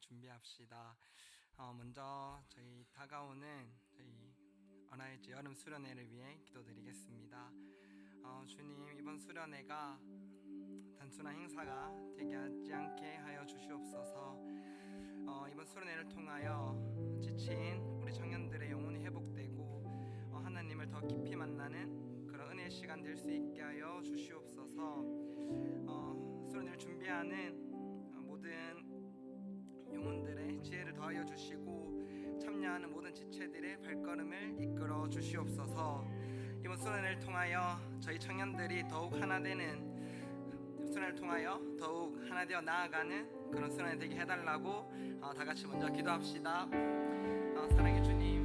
준비합시다. 먼저 저희 다가오는 저희 어나이즈 여름 수련회를 위해 기도드리겠습니다. 주님, 이번 수련회가 단순한 행사가 되게 하지 않게 하여 주시옵소서. 이번 수련회를 통하여 지친 우리 청년들의 영혼이 회복되고 하나님을 더 깊이 만나는 그런 은혜의 시간 될 수 있게 하여 주시옵소서. 수련회를 준비하는 모든 영혼들의 지혜를 더하여 주시고 참여하는 모든 지체들의 발걸음을 이끌어 주시옵소서. 이번 수련회를 통하여 저희 청년들이 더욱 하나 되는, 수련회를 통하여 더욱 하나 되어 나아가는 그런 수련회 되게 해달라고 다 같이 먼저 기도합시다. 사랑의 주님,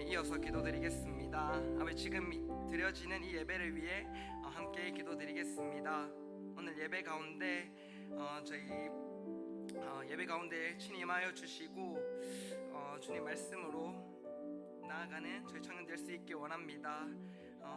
이어서 기도드리겠습니다. 아버지, 지금 드려지는 이 예배를 위해 함께 기도드리겠습니다. 오늘 예배 가운데 저희 예배 가운데 친히 임하여 주시고 주님 말씀으로 나아가는 저희 청년 될 수 있게 원합니다.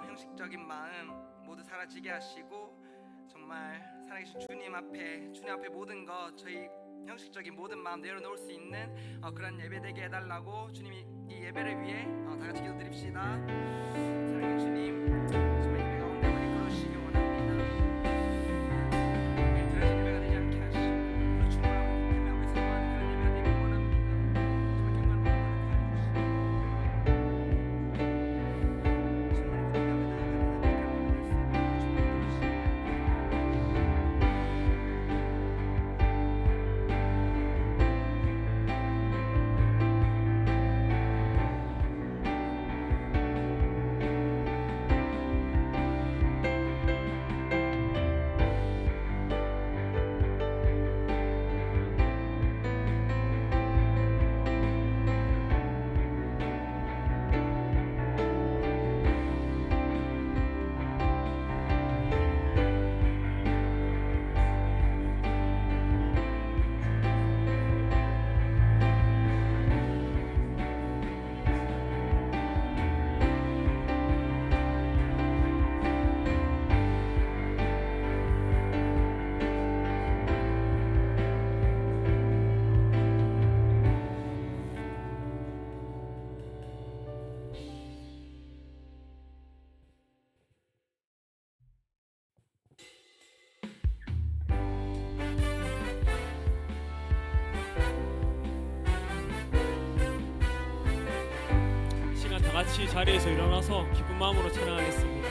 형식적인 마음 모두 사라지게 하시고 정말 살아계신 주님 앞에 모든 것, 저희 형식적인 모든 마음 내려놓을 수 있는 그런 예배 되게 해달라고 주님이 이 예배를 위해 다 같이 기도드립시다. 사랑의 주님, 정말 예배 가운데 우리 이끌어주시기 원합니다. 매일 드려진 예배가 되지 않게 하시고 오늘 주님하고 우리 사모하는 그런 예배가 되기 원합니다. 정말 경건한 같이 자리에서 일어나서 기쁜 마음으로 찬양하겠습니다.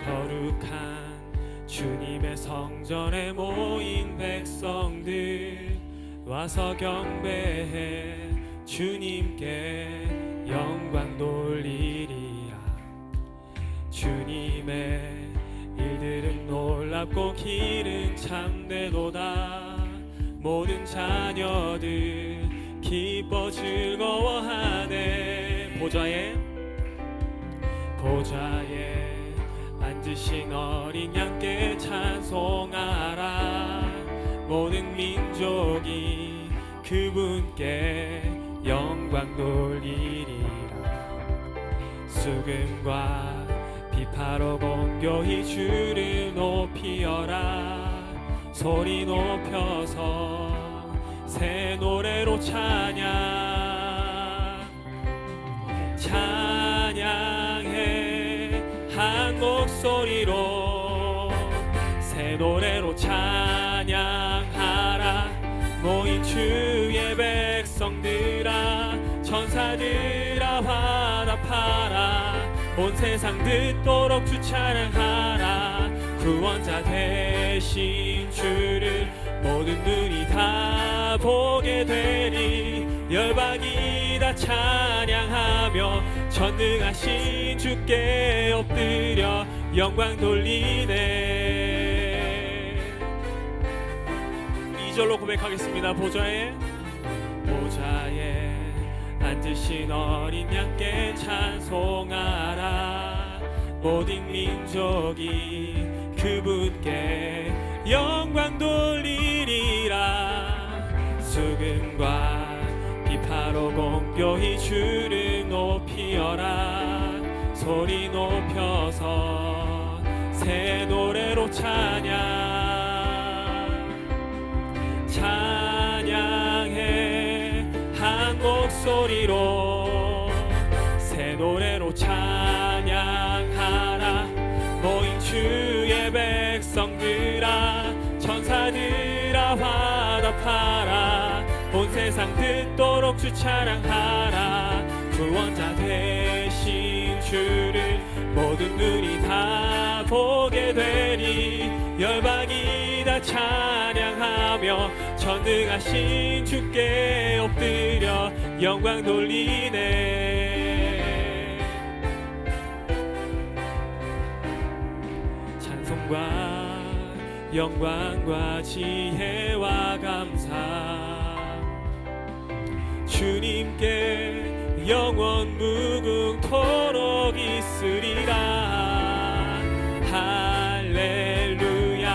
거룩한 주님의 성전에 모인 백성들 와서 경배해 주님께 영광 돌리리라. 주님의 일들은 놀랍고 길은 참되도다. 모든 자녀들 기뻐 즐거워하네. 보좌에 앉으신 어린 양께 찬송하라. 모든 민족이 그분께 영광 돌리리라. 수금과 비파로 공교히 주를 높이어라. 소리 높여서 새 노래로 찬양해 한 목소리로 새 노래로 찬양하라. 모인 주의 백성들아, 천사들아 화답하라. 온 세상 듣도록 주 찬양하라. 구원자 되신 주를 모든 눈이 다 보게 되리. 열방이 다 찬양하며 전능하신 주께 엎드려 영광 돌리네. 2절로 고백하겠습니다. 보좌에 앉으신 어린 양께 찬송하라. 모든 민족이 그분께 영광 돌리리라. 수금과 비파로 공교히 주를 높이어라. 소리 높여서 새 노래로 찬양해 한 목소리로 새 노래로 찬양하라. 모인 주의 백성들아, 천사들아 화답하라. 온 세상 듣도록 주 찬양하라. 구원자 되신 주를 모든 눈이 다 보게 되리. 열방이 다 찬양하며 전능하신 주께 엎드려 영광 돌리네. 찬송과 영광과 지혜와 감사 주님께 영원 무궁토록 있으리라. 할렐루야.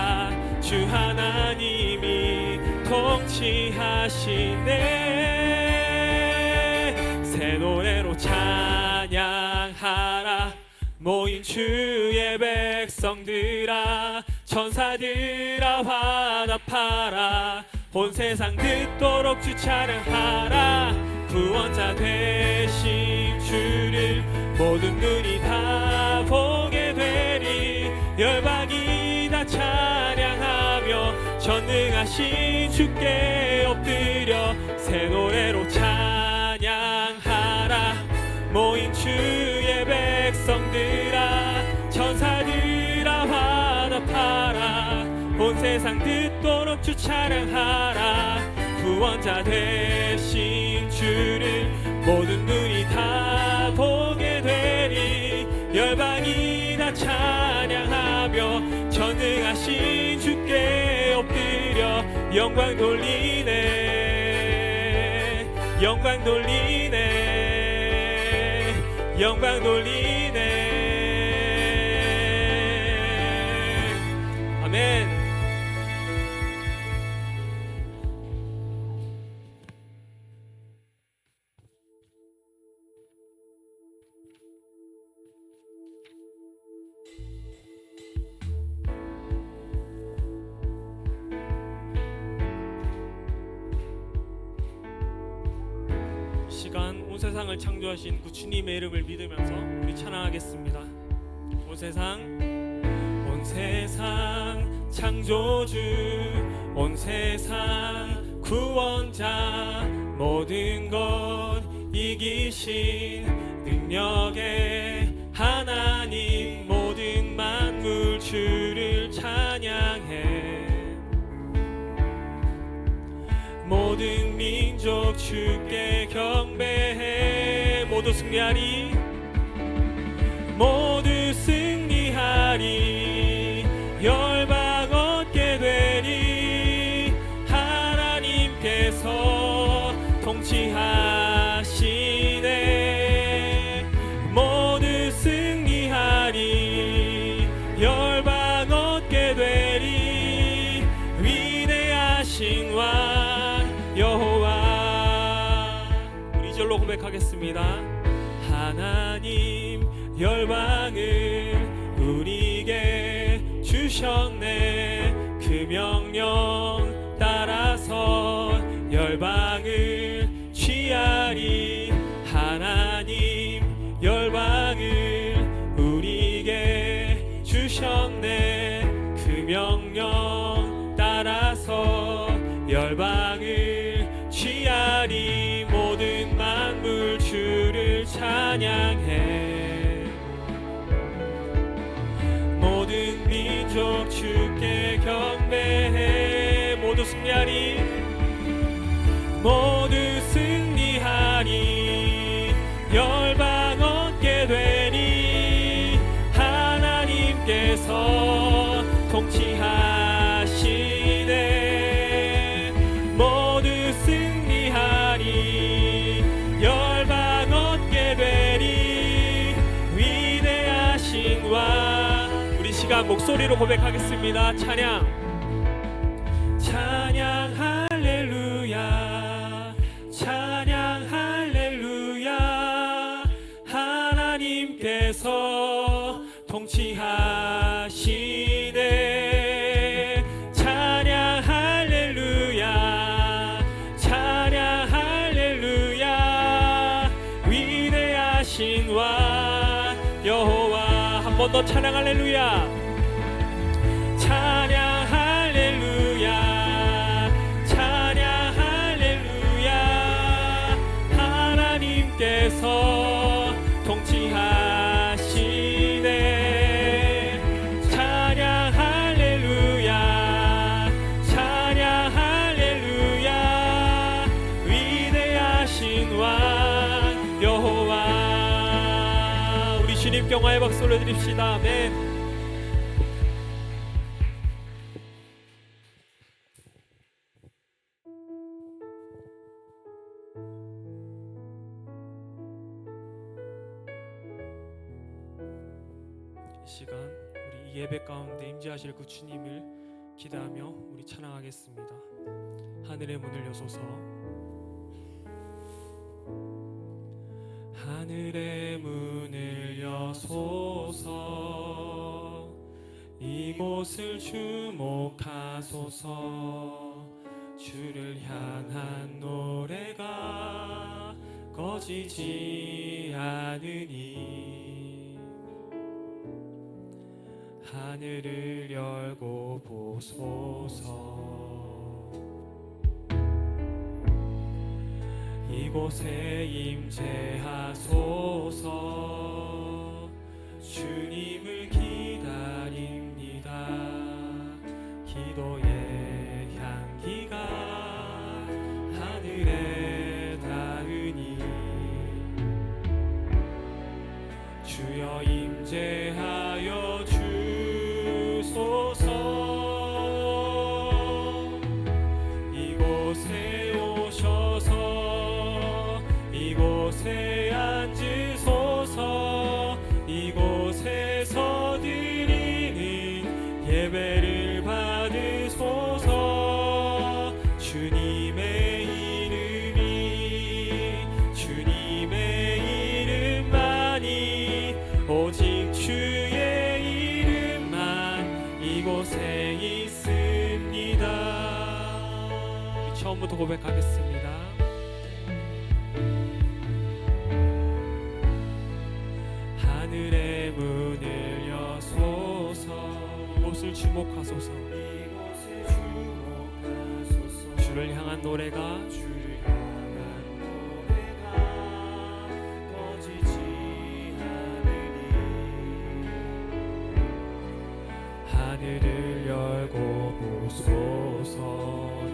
주 하나님이 통치하시네. 새 노래로 찬양하라. 모인 주의 백성들아, 천사들아 화답하라. 온 세상 듣도록 주 찬양하라. 구원자 되신 주를 모든 눈이 다 보게 되리. 열방이 다 찬양하며 전능하신 주께 엎드려 새 노래로 찬양하라. 모인 주의 백성들아, 천사들아 화답하라. 온 세상 듣도록 주 찬양하라. 구원자 되신 주를 모든 눈이 다 보게 되리. 열방이 다 찬양하며 전능하신 주께 엎드려 영광 돌리네. 영광 돌리네. 영광 돌리네. 아멘. 시간 온 세상을 창조하신 그 주님의 이름을 믿으면서 우리 찬양하겠습니다. 온 세상 창조주, 온 세상 구원자, 모든 것 이기신 능력의 하나님, 모든 만물 주를 찬양해. 모든 민족 주께 경배해. 모두 승리하리. 모두 승리하리. 열방 얻게 되리. 하나님께서 통치하시네. 모두 승리하리. 열방 얻게 되리. 위대하신 왕 여호와. 우리 절로 고백하겠습니다. 하나님 열방을 우리에게 주셨네. 그 명령 따라서 열방을 취하리. 하나님 열방을 우리에게 주셨네. 그 명령 따라서 열방을 취하리. 모든 만물 주를 찬양해. 모든 민족 주께 경배해. 모두 승리하리. 모두 승리하리. 열방 얻게 되니 하나님께서 통치하시네. 모두 승리하리. 열방 얻게 되니 위대하신 왕. 우리 시간 목소리로 고백하겠습니다. 찬양 찬양 할렐루야. 찬양 할렐루야. 하나님께서 통치하시네. 찬양 할렐루야. 찬양 할렐루야. 위대하신 왕 여호와. 한 번 더 찬양 할렐루야. 찬양 할렐루야. 찬양 할렐루야. 하나님께서 통치하시네. 찬양 할렐루야. 찬양 할렐루야. 위대하신 왕 여호와. 우리 주님 경화의 박수 올려드립시다. 아멘. 이 시간 우리 이 예배 가운데 임재하실 그 주님을 기대하며 우리 찬양하겠습니다. 하늘의 문을 여소서. 하늘의 문을 여소서. 이곳을 주목하소서. 주를 향한 노래가 꺼지지 않으니 하늘을 열고 보소서. 이곳에 임재하소서. 주님을 기다립니다. 기도의 향기가 하늘에 닿으니 주여 임재하여 주소서. 이곳에 오셔서 이곳에 앉으소서. 이곳에서 드리는 예배를 받으소서. 주님의 이름이 주님의 이름만이 오직 주의 이름만 이곳에 있습니다. 처음부터 고백하겠습니다. 하늘의 문을 여소서. 이곳을 주목하소서. 주를 향한 노래가 꺼지지 않으니 하늘을 열고 보소서.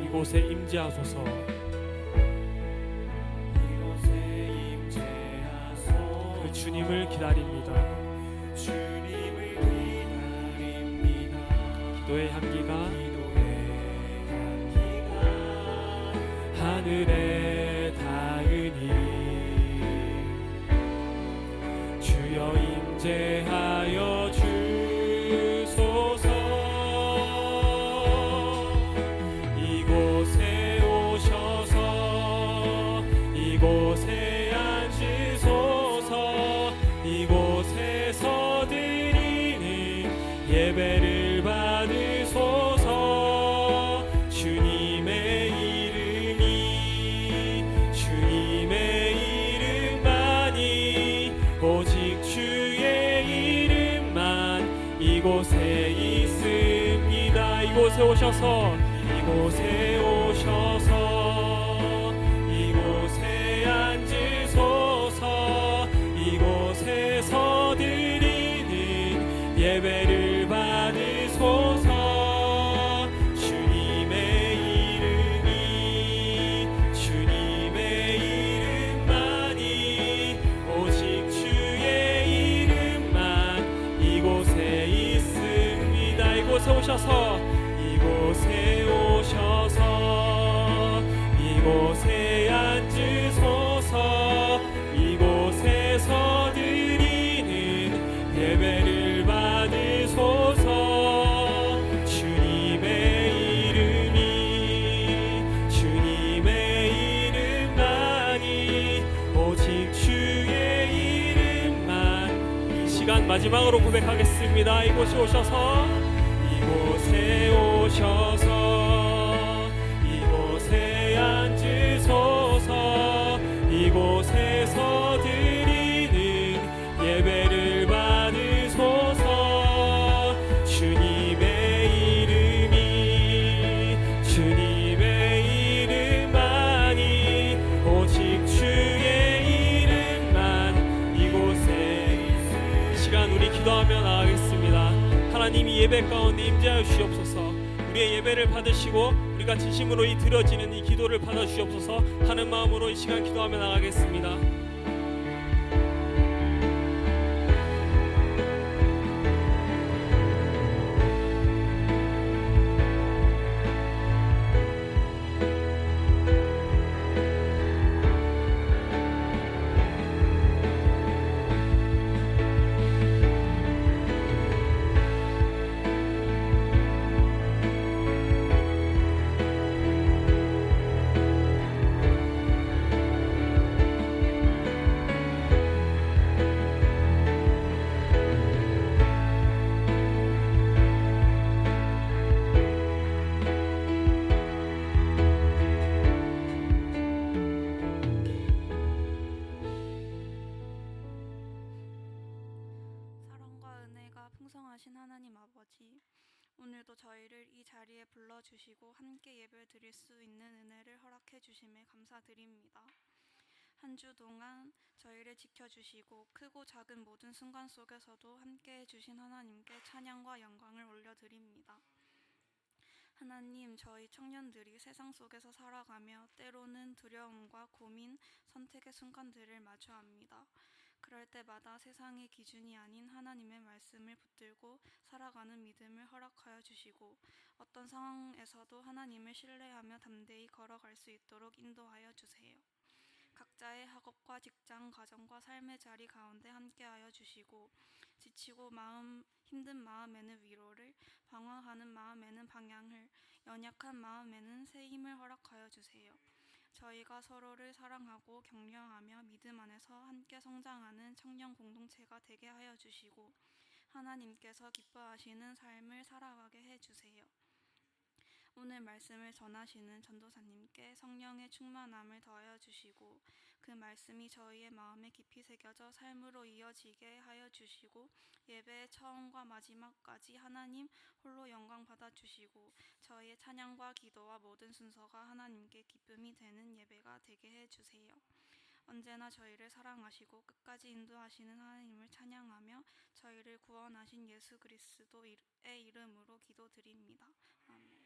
이곳에 임재하소서. 그 주님을 기다립니다. 기도의 향기가 하늘에 닿으니 주여 임재하여 주소서. 이곳에 오셔서 이곳에 앉으소서. 이곳에 이곳에 오셔서 이곳에 오셔서 이곳에 앉으소서 이곳에서 드리는 예배를 받으소서 주님의 이름만이 오직 주의 이름만 이곳에 있습니다. 이곳에 오셔서 이곳에 앉으소서 이곳에서 드리는 예배를 받으소서 주님의 이름만이 오직 주의 이름만 이 시간 마지막으로 고백하겠습니다. 이곳에 오셔서 이곳에 앉으소서 이곳에서 드리는 예배를 받으소서 주님의 이름만이 오직 주의 이름만 이곳에 이 시간 우리 기도하며 나가겠습니다. 하나님이 예배 가운데 임재하여 주시옵소서. 우리의 예배를 받으시고 우리가 진심으로 이 드려지는 이 기도를 받아 주시옵소서 하는 마음으로 이 시간 기도하며 나가겠습니다. 풍성하신 하나님 아버지, 오늘도 저희를 이 자리에 불러주시고 함께 예배 드릴 수 있는 은혜를 허락해 주심에 감사드립니다. 한 주 동안 저희를 지켜주시고 크고 작은 모든 순간 속에서도 함께 해주신 하나님께 찬양과 영광을 올려드립니다. 하나님, 저희 청년들이 세상 속에서 살아가며 때로는 두려움과 고민, 선택의 순간들을 마주합니다. 그럴 때마다 세상의 기준이 아닌 하나님의 말씀을 붙들고 살아가는 믿음을 허락하여 주시고 어떤 상황에서도 하나님을 신뢰하며 담대히 걸어갈 수 있도록 인도하여 주세요. 각자의 학업과 직장, 가정과 삶의 자리 가운데 함께하여 주시고 지치고 힘든 마음에는 위로를, 방황하는 마음에는 방향을, 연약한 마음에는 새 힘을 허락하여 주세요. 저희가 서로를 사랑하고 격려하며 믿음 안에서 함께 성장하는 청년 공동체가 되게 하여 주시고 하나님께서 기뻐하시는 삶을 살아가게 해주세요. 오늘 말씀을 전하시는 전도사님께 성령의 충만함을 더하여 주시고 그 말씀이 저희의 마음에 깊이 새겨져 삶으로 이어지게 하여 주시고 예배의 처음과 마지막까지 하나님 홀로 영광 받아 주시고 저희의 찬양과 기도와 모든 순서가 하나님께 기쁨이 되는 예배가 되게 해 주세요. 언제나 저희를 사랑하시고 끝까지 인도하시는 하나님을 찬양하며 저희를 구원하신 예수 그리스도의 이름으로 기도드립니다. 아멘.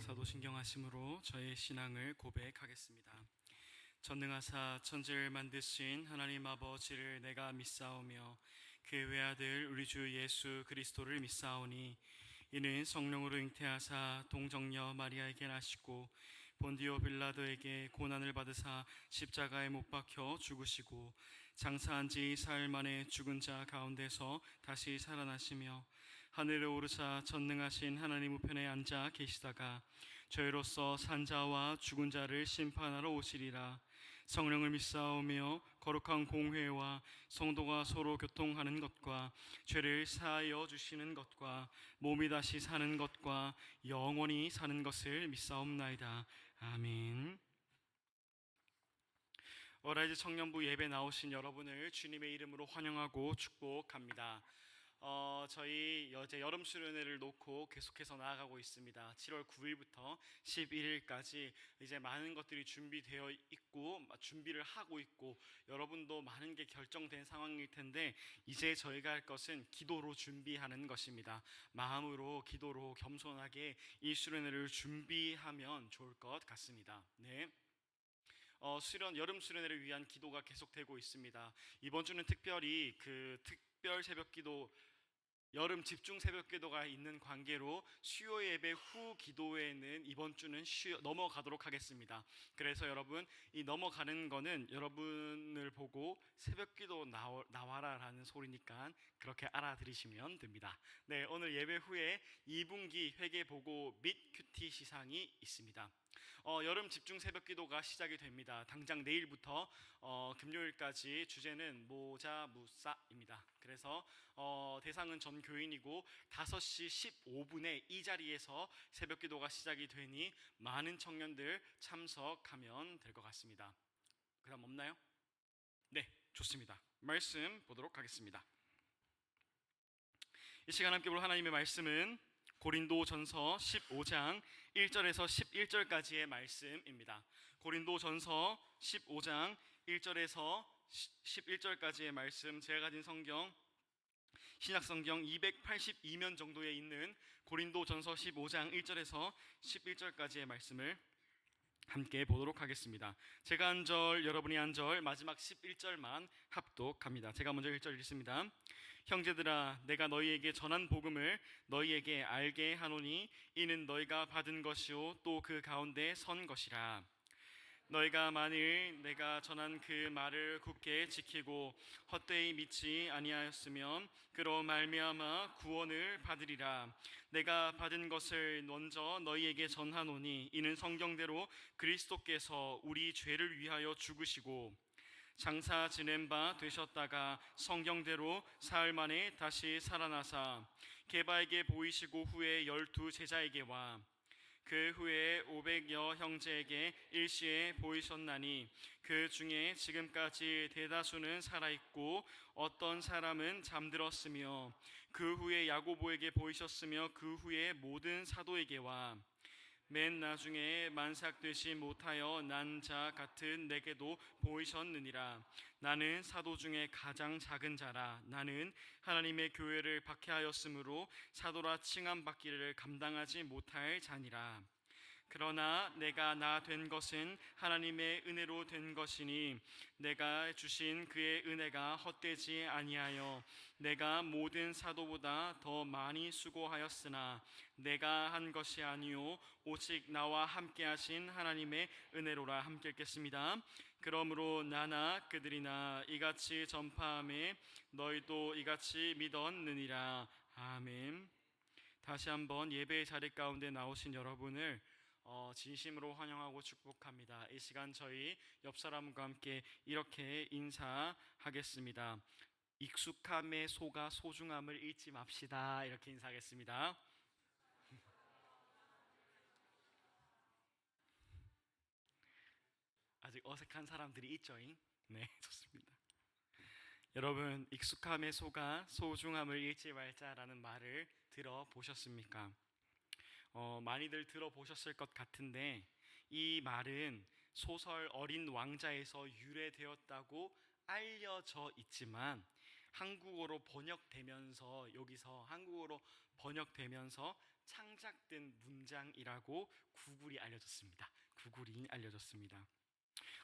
사도신경하심으로 저의 신앙을 고백하겠습니다. 전능하사 천지를 만드신 하나님 아버지를 내가 믿사오며 그 외아들 우리 주 예수 그리스도를 믿사오니 이는 성령으로 잉태하사 동정녀 마리아에게 나시고 본디오 빌라도에게 고난을 받으사 십자가에 못 박혀 죽으시고 장사한 지 사흘 만에 죽은 자 가운데서 다시 살아나시며 하늘에 오르사 전능하신 하나님 우편에 앉아 계시다가 저희로서 산자와 죽은 자를 심판하러 오시리라. 성령을 믿사오며 거룩한 공회와 성도가 서로 교통하는 것과 죄를 사하여 주시는 것과 몸이 다시 사는 것과 영원히 사는 것을 믿사옵나이다. 아멘. 어라이즈 청년부 예배 나오신 여러분을 주님의 이름으로 환영하고 축복합니다. 저희 이제 여름 수련회를 놓고 계속해서 나아가고 있습니다. 7월 9일부터 11일까지 이제 많은 것들이 준비되어 있고 준비를 하고 있고 여러분도 많은 게 결정된 상황일 텐데 이제 저희가 할 것은 기도로 준비하는 것입니다. 마음으로 기도로 겸손하게 이 수련회를 준비하면 좋을 것 같습니다. 네. 여름 수련회를 위한 기도가 계속되고 있습니다. 이번 주는 특별히 그 특별 새벽기도 여름 집중 새벽기도가 있는 관계로 수요 예배 후 기도회는 이번 주는 넘어가도록 하겠습니다. 그래서 여러분 이 넘어가는 거는 여러분을 보고 새벽기도 나와라라는 소리니까 그렇게 알아들으시면 됩니다. 네, 오늘 예배 후에 2분기 회개 보고 및 큐티 시상이 있습니다. 여름 집중 새벽기도가 시작이 됩니다. 당장 내일부터 금요일까지 주제는 모자 무싸입니다. 그래서 대상은 전 교인이고 5시 15분에 이 자리에서 새벽기도가 시작이 되니 많은 청년들 참석하면 될 것 같습니다. 그다음 없나요? 네, 좋습니다. 말씀 보도록 하겠습니다. 이 시간 함께 볼 하나님의 말씀은 고린도전서 15장 1절에서 11절까지의 말씀입니다. 고린도전서 15장 1절에서 11절까지의 말씀, 제가 가진 성경 신약성경 282면 정도에 있는 고린도전서 15장 1절에서 11절까지의 말씀을 함께 보도록 하겠습니다. 제가 한 절, 여러분이 한 절, 마지막 11절만 합독합니다. 제가 먼저 1절 읽습니다. 형제들아, 내가 너희에게 전한 복음을 너희에게 알게 하노니 이는 너희가 받은 것이요 또 그 가운데 선 것이라. 너희가 만일 내가 전한 그 말을 굳게 지키고 헛되이 믿지 아니하였으면 그로 말미암아 구원을 받으리라. 내가 받은 것을 먼저 너희에게 전하노니 이는 성경대로 그리스도께서 우리 죄를 위하여 죽으시고 장사 지낸 바 되셨다가 성경대로 사흘 만에 다시 살아나사 게바에게 보이시고 후에 12 제자에게와 그 후에 500여 형제에게 일시에 보이셨나니 그 중에 지금까지 대다수는 살아있고 어떤 사람은 잠들었으며 그 후에 야고보에게 보이셨으며 그 후에 모든 사도에게와 맨 나중에 만삭되지 못하여 난 자 같은 내게도 보이셨느니라. 나는 사도 중에 가장 작은 자라. 나는 하나님의 교회를 박해하였으므로 사도라 칭함받기를 감당하지 못할 자니라. 그러나 내가 나 된 것은 하나님의 은혜로 된 것이니 내가 주신 그의 은혜가 헛되지 아니하여 내가 모든 사도보다 더 많이 수고하였으나 내가 한 것이 아니요 오직 나와 함께 하신 하나님의 은혜로라. 함께 읽겠습니다. 그러므로 나나 그들이나 이같이 전파함에 너희도 이같이 믿었느니라. 아멘. 다시 한번 예배의 자리 가운데 나오신 여러분을 진심으로 환영하고 축복합니다. 이 시간 저희 옆 사람과 함께 이렇게 인사하겠습니다. 익숙함에 속아 소중함을 잊지 맙시다. 이렇게 인사하겠습니다. 아직 어색한 사람들이 있죠잉? 네, 좋습니다. 여러분, 익숙함에 속아 소중함을 잃지 말자라는 말을 들어보셨습니까? 많이들 들어보셨을 것 같은데 이 말은 소설 어린 왕자에서 유래되었다고 알려져 있지만 한국어로 번역되면서 여기서 한국어로 번역되면서 창작된 문장이라고 구글이 알려줬습니다.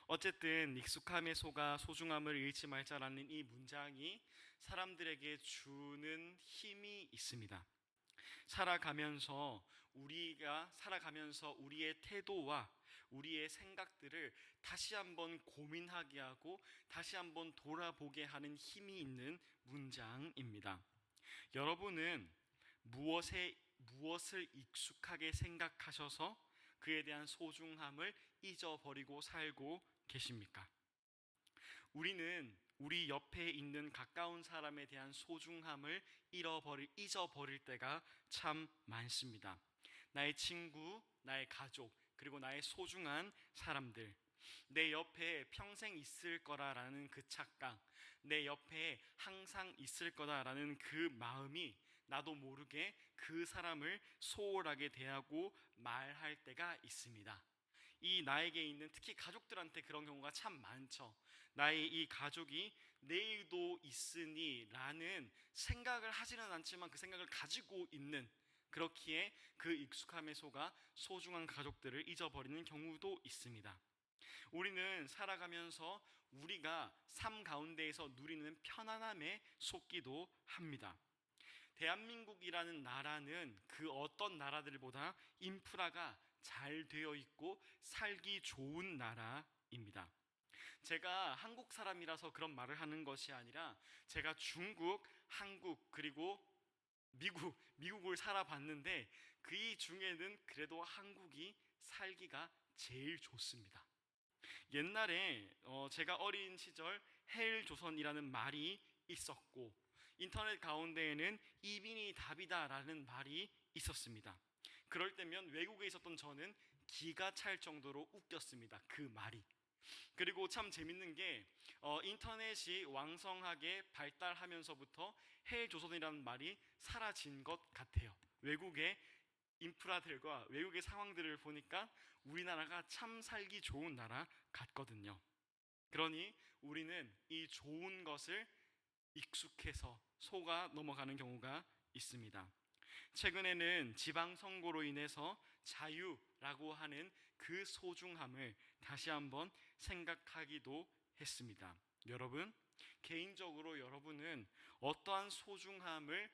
어쨌든 익숙함에 속아 소중함을 잃지 말자라는 이 문장이 사람들에게 주는 힘이 있습니다. 살아가면서 우리의 태도와 우리의 생각들을 다시 한번 고민하게 하고 다시 한번 돌아보게 하는 힘이 있는 문장입니다. 여러분은 무엇을 익숙하게 생각하셔서 그에 대한 소중함을 잊어버리고 살고 계십니까? 우리는 우리 옆에 있는 가까운 사람에 대한 소중함을 잊어버릴 때가 참 많습니다. 나의 친구, 나의 가족, 그리고 나의 소중한 사람들, 내 옆에 평생 있을 거라라는 그 착각, 내 옆에 항상 있을 거다라는 그 마음이 나도 모르게 그 사람을 소홀하게 대하고 말할 때가 있습니다. 이 나에게 있는, 특히 가족들한테 그런 경우가 참 많죠. 나의 이 가족이 내일도 있으니 라는 생각을 하지는 않지만 그 생각을 가지고 있는, 그렇기에 그 익숙함에 속아 소중한 가족들을 잊어버리는 경우도 있습니다. 우리는 살아가면서 우리가 삶 가운데에서 누리는 편안함에 속기도 합니다. 대한민국이라는 나라는 그 어떤 나라들보다 인프라가 잘 되어 있고 살기 좋은 나라입니다. 제가 한국 사람이라서 그런 말을 하는 것이 아니라 제가 중국, 한국 그리고 미국을 살아봤는데 그 이 중에는 그래도 한국이 살기가 제일 좋습니다. 옛날에 제가 어린 시절 헬조선이라는 말이 있었고 인터넷 가운데에는 이민이 답이다라는 말이 있었습니다. 그럴 때면 외국에 있었던 저는 기가 찰 정도로 웃겼습니다. 그 말이. 그리고 참 재밌는 게 인터넷이 왕성하게 발달하면서부터 헬조선이라는 말이 사라진 것 같아요. 외국의 인프라들과 외국의 상황들을 보니까 우리나라가 참 살기 좋은 나라 같거든요. 그러니 우리는 이 좋은 것을 익숙해서 속아 넘어가는 경우가 있습니다. 최근에는 지방선거로 인해서 자유라고 하는 그 소중함을 다시 한번 생각하기도 했습니다. 여러분, 개인적으로 여러분은 어떠한 소중함을,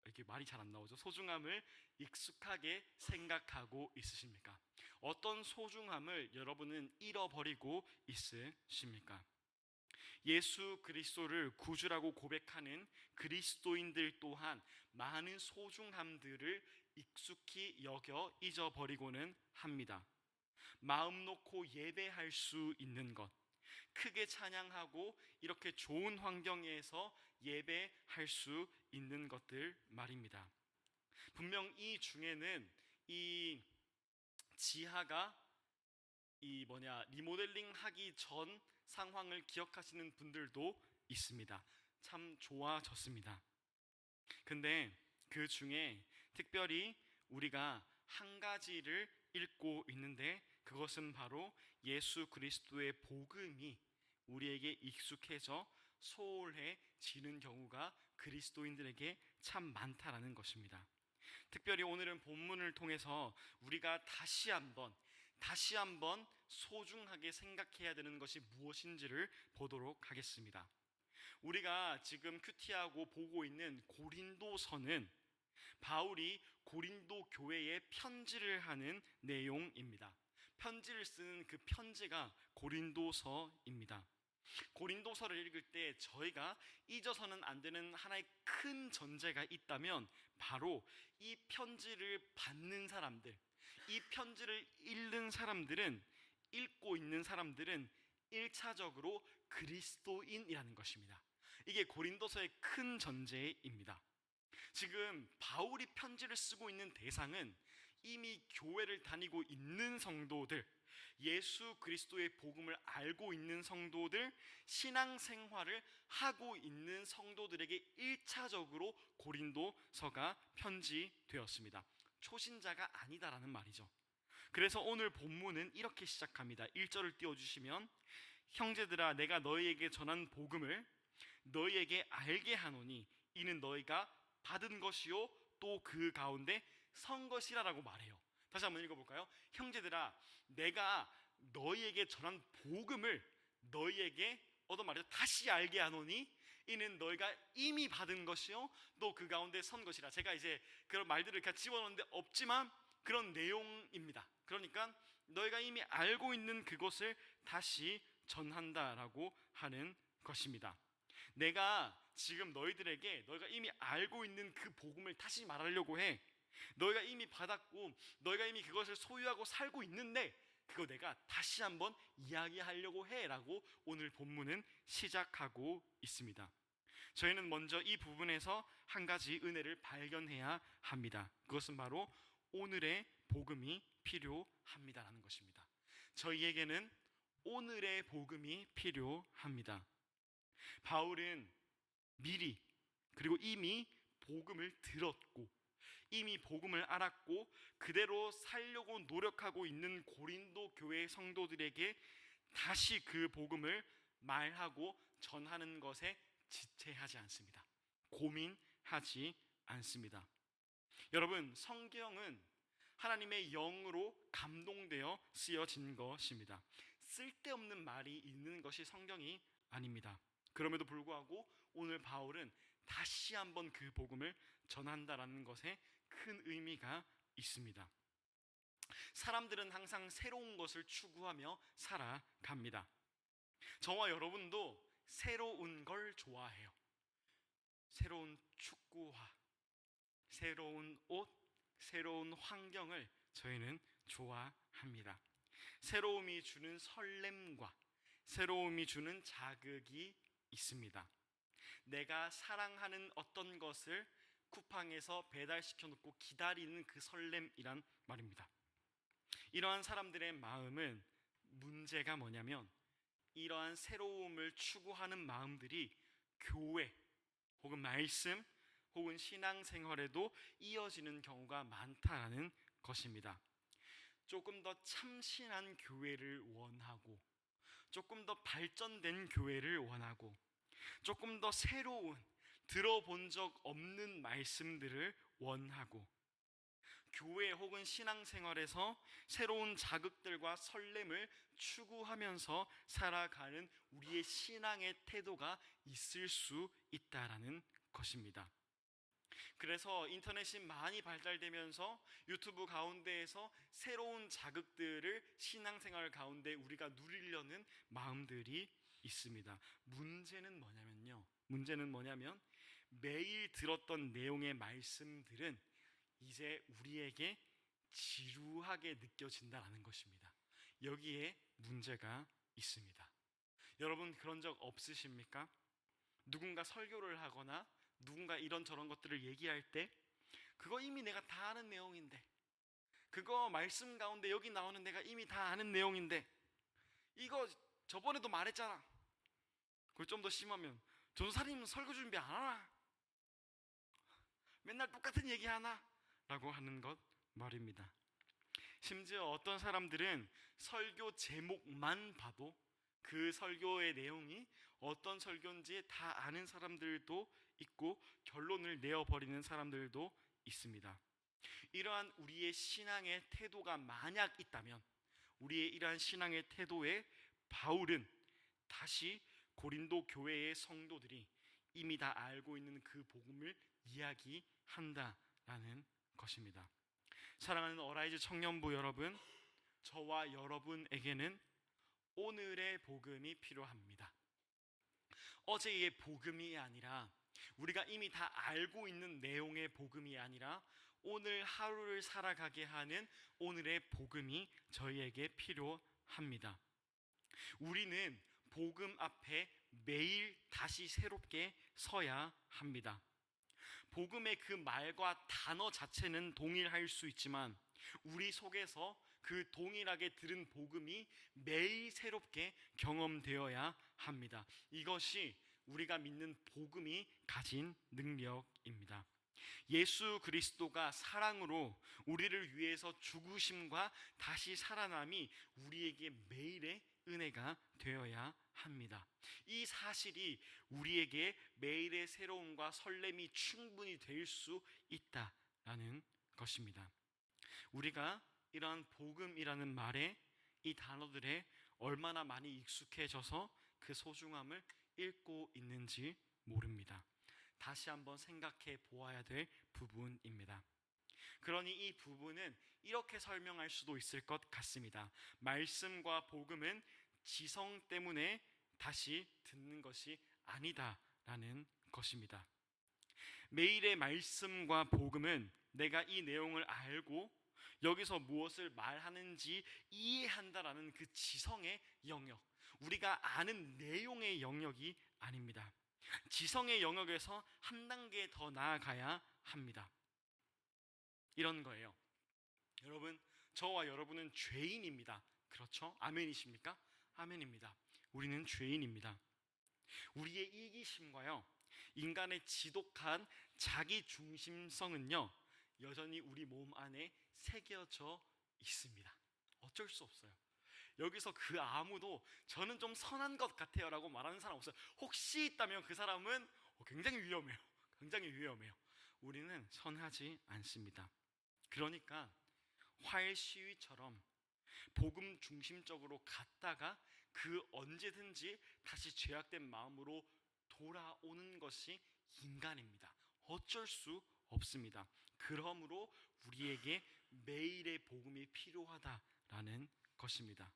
이렇게 말이 잘 안 나오죠? 소중함을 익숙하게 생각하고 있으십니까? 어떤 소중함을 여러분은 잃어버리고 있으십니까? 예수 그리스도를 구주라고 고백하는 그리스도인들 또한 많은 소중함들을 익숙히 여겨 잊어버리고는 합니다. 마음 놓고 예배할 수 있는 것, 크게 찬양하고 이렇게 좋은 환경에서 예배할 수 있는 것들 말입니다. 분명 이 중에는 이 지하가 리모델링 하기 전 상황을 기억하시는 분들도 있습니다. 참 좋아졌습니다. 근데 그 중에 특별히 우리가 한 가지를 읽고 있는데 그것은 바로 예수 그리스도의 복음이 우리에게 익숙해져 소홀해지는 경우가 그리스도인들에게 참 많다라는 것입니다. 특별히 오늘은 본문을 통해서 우리가 다시 한번 소중하게 생각해야 되는 것이 무엇인지를 보도록 하겠습니다. 우리가 지금 큐티하고 보고 있는 고린도서는 바울이 고린도 교회에 편지를 하는 내용입니다. 편지를 쓰는 그 편지가 고린도서입니다. 고린도서를 읽을 때 저희가 잊어서는 안 되는 하나의 큰 전제가 있다면 바로 이 편지를 받는 사람들, 이 편지를 읽고 있는 사람들은 1차적으로 그리스도인이라는 것입니다. 이게 고린도서의 큰 전제입니다. 지금 바울이 편지를 쓰고 있는 대상은 이미 교회를 다니고 있는 성도들, 예수 그리스도의 복음을 알고 있는 성도들, 신앙생활을 하고 있는 성도들에게 1차적으로 고린도서가 편지되었습니다. 초신자가 아니다라는 말이죠. 그래서 오늘 본문은 이렇게 시작합니다. 1절을 띄워주시면, 형제들아 내가 너희에게 전한 복음을 너희에게 알게 하노니 이는 너희가 받은 것이요 또 그 가운데 선 것이라라고 말해요. 다시 한번 읽어볼까요? 형제들아 내가 너희에게 전한 복음을 너희에게 다시 알게 하노니 이는 너희가 이미 받은 것이요 또 그 가운데 선 것이라. 제가 이제 그런 말들을 그냥 집어넣는데 없지만 그런 내용입니다. 그러니까 너희가 이미 알고 있는 그것을 다시 전한다라고 하는 것입니다. 내가 지금 너희들에게 너희가 이미 알고 있는 그 복음을 다시 말하려고 해. 너희가 이미 받았고 너희가 이미 그것을 소유하고 살고 있는데 그거 내가 다시 한번 이야기하려고 해 라고 오늘 본문은 시작하고 있습니다. 저희는 먼저 이 부분에서 한 가지 은혜를 발견해야 합니다. 그것은 바로 오늘의 복음이 필요합니다라는 것입니다. 저희에게는 오늘의 복음이 필요합니다. 바울은 미리 그리고 이미 복음을 들었고 이미 복음을 알았고 그대로 살려고 노력하고 있는 고린도 교회 성도들에게 다시 그 복음을 말하고 전하는 것에 지체하지 않습니다. 고민하지 않습니다. 여러분, 성경은 하나님의 영으로 감동되어 쓰여진 것입니다. 쓸데없는 말이 있는 것이 성경이 아닙니다. 그럼에도 불구하고 오늘 바울은 다시 한번 그 복음을 전한다라는 것에 큰 의미가 있습니다. 사람들은 항상 새로운 것을 추구하며 살아갑니다. 저와 여러분도 새로운 걸 좋아해요. 새로운 축구화, 새로운 옷, 새로운 환경을 저희는 좋아합니다. 새로움이 주는 설렘과 새로움이 주는 자극이 있습니다. 내가 사랑하는 어떤 것을 쿠팡에서 배달시켜 놓고 기다리는 그 설렘이란 말입니다. 이러한 사람들의 마음은 문제가 뭐냐면 이러한 새로움을 추구하는 마음들이 교회 혹은 말씀 혹은 신앙생활에도 이어지는 경우가 많다라는 것입니다. 조금 더 참신한 교회를 원하고 조금 더 발전된 교회를 원하고 조금 더 새로운 들어본 적 없는 말씀들을 원하고 교회 혹은 신앙생활에서 새로운 자극들과 설렘을 추구하면서 살아가는 우리의 신앙의 태도가 있을 수 있다라는 것입니다. 그래서 인터넷이 많이 발달되면서 유튜브 가운데에서 새로운 자극들을 신앙생활 가운데 우리가 누리려는 마음들이 있습니다. 문제는 뭐냐면 매일 들었던 내용의 말씀들은 이제 우리에게 지루하게 느껴진다는 것입니다. 여기에 문제가 있습니다. 여러분 그런 적 없으십니까? 누군가 설교를 하거나 누군가 이런저런 것들을 얘기할 때 그거 이미 내가 다 아는 내용인데, 그거 말씀 가운데 여기 나오는 내가 이미 다 아는 내용인데, 이거 저번에도 말했잖아. 그리고 좀 더 심하면 전도사님 설교 준비 안 하나? 맨날 똑같은 얘기 하나? 라고 하는 것 말입니다. 심지어 어떤 사람들은 설교 제목만 봐도 그 설교의 내용이 어떤 설교인지 다 아는 사람들도 있고 결론을 내어버리는 사람들도 있습니다. 이러한 우리의 신앙의 태도가 만약 있다면 우리의 이러한 신앙의 태도에 바울은 다시 고린도 교회의 성도들이 이미 다 알고 있는 그 복음을 이야기한다라는 것입니다. 사랑하는 어라이즈 청년부 여러분, 저와 여러분에게는 오늘의 복음이 필요합니다. 어제의 복음이 아니라 우리가 이미 다 알고 있는 내용의 복음이 아니라 오늘 하루를 살아가게 하는 오늘의 복음이 저희에게 필요합니다. 우리는 복음 앞에 매일 다시 새롭게 서야 합니다. 복음의 그 말과 단어 자체는 동일할 수 있지만 우리 속에서 그 동일하게 들은 복음이 매일 새롭게 경험되어야 합니다. 이것이 우리가 믿는 복음이 가진 능력입니다. 예수 그리스도가 사랑으로 우리를 위해서 죽으심과 다시 살아남이 우리에게 매일의 은혜가 되어야 합니다. 이 사실이 우리에게 매일의 새로움과 설렘이 충분히 될 수 있다라는 것입니다. 우리가 이러한 복음이라는 말에 이 단어들에 얼마나 많이 익숙해져서 그 소중함을 잃고 있는지 모릅니다. 다시 한번 생각해 보아야 될 부분입니다. 그러니 이 부분은 이렇게 설명할 수도 있을 것 같습니다. 말씀과 복음은 지성 때문에 다시 듣는 것이 아니다라는 것입니다. 매일의 말씀과 복음은 내가 이 내용을 알고 여기서 무엇을 말하는지 이해한다라는 그 지성의 영역, 우리가 아는 내용의 영역이 아닙니다. 지성의 영역에서 한 단계 더 나아가야 합니다. 이런 거예요. 여러분, 저와 여러분은 죄인입니다. 그렇죠? 아멘이십니까? 아멘입니다. 우리는 죄인입니다. 우리의 이기심과요, 인간의 지독한 자기 중심성은요, 여전히 우리 몸 안에 새겨져 있습니다. 어쩔 수 없어요. 여기서 그 아무도 저는 좀 선한 것 같아요 라고 말하는 사람 없어요. 혹시 있다면 그 사람은 굉장히 위험해요. 굉장히 위험해요. 우리는 선하지 않습니다. 그러니까 화해 시위처럼 복음 중심적으로 갔다가 그 언제든지 다시 죄악된 마음으로 돌아오는 것이 인간입니다. 어쩔 수 없습니다. 그러므로 우리에게 매일의 복음이 필요하다라는 것입니다.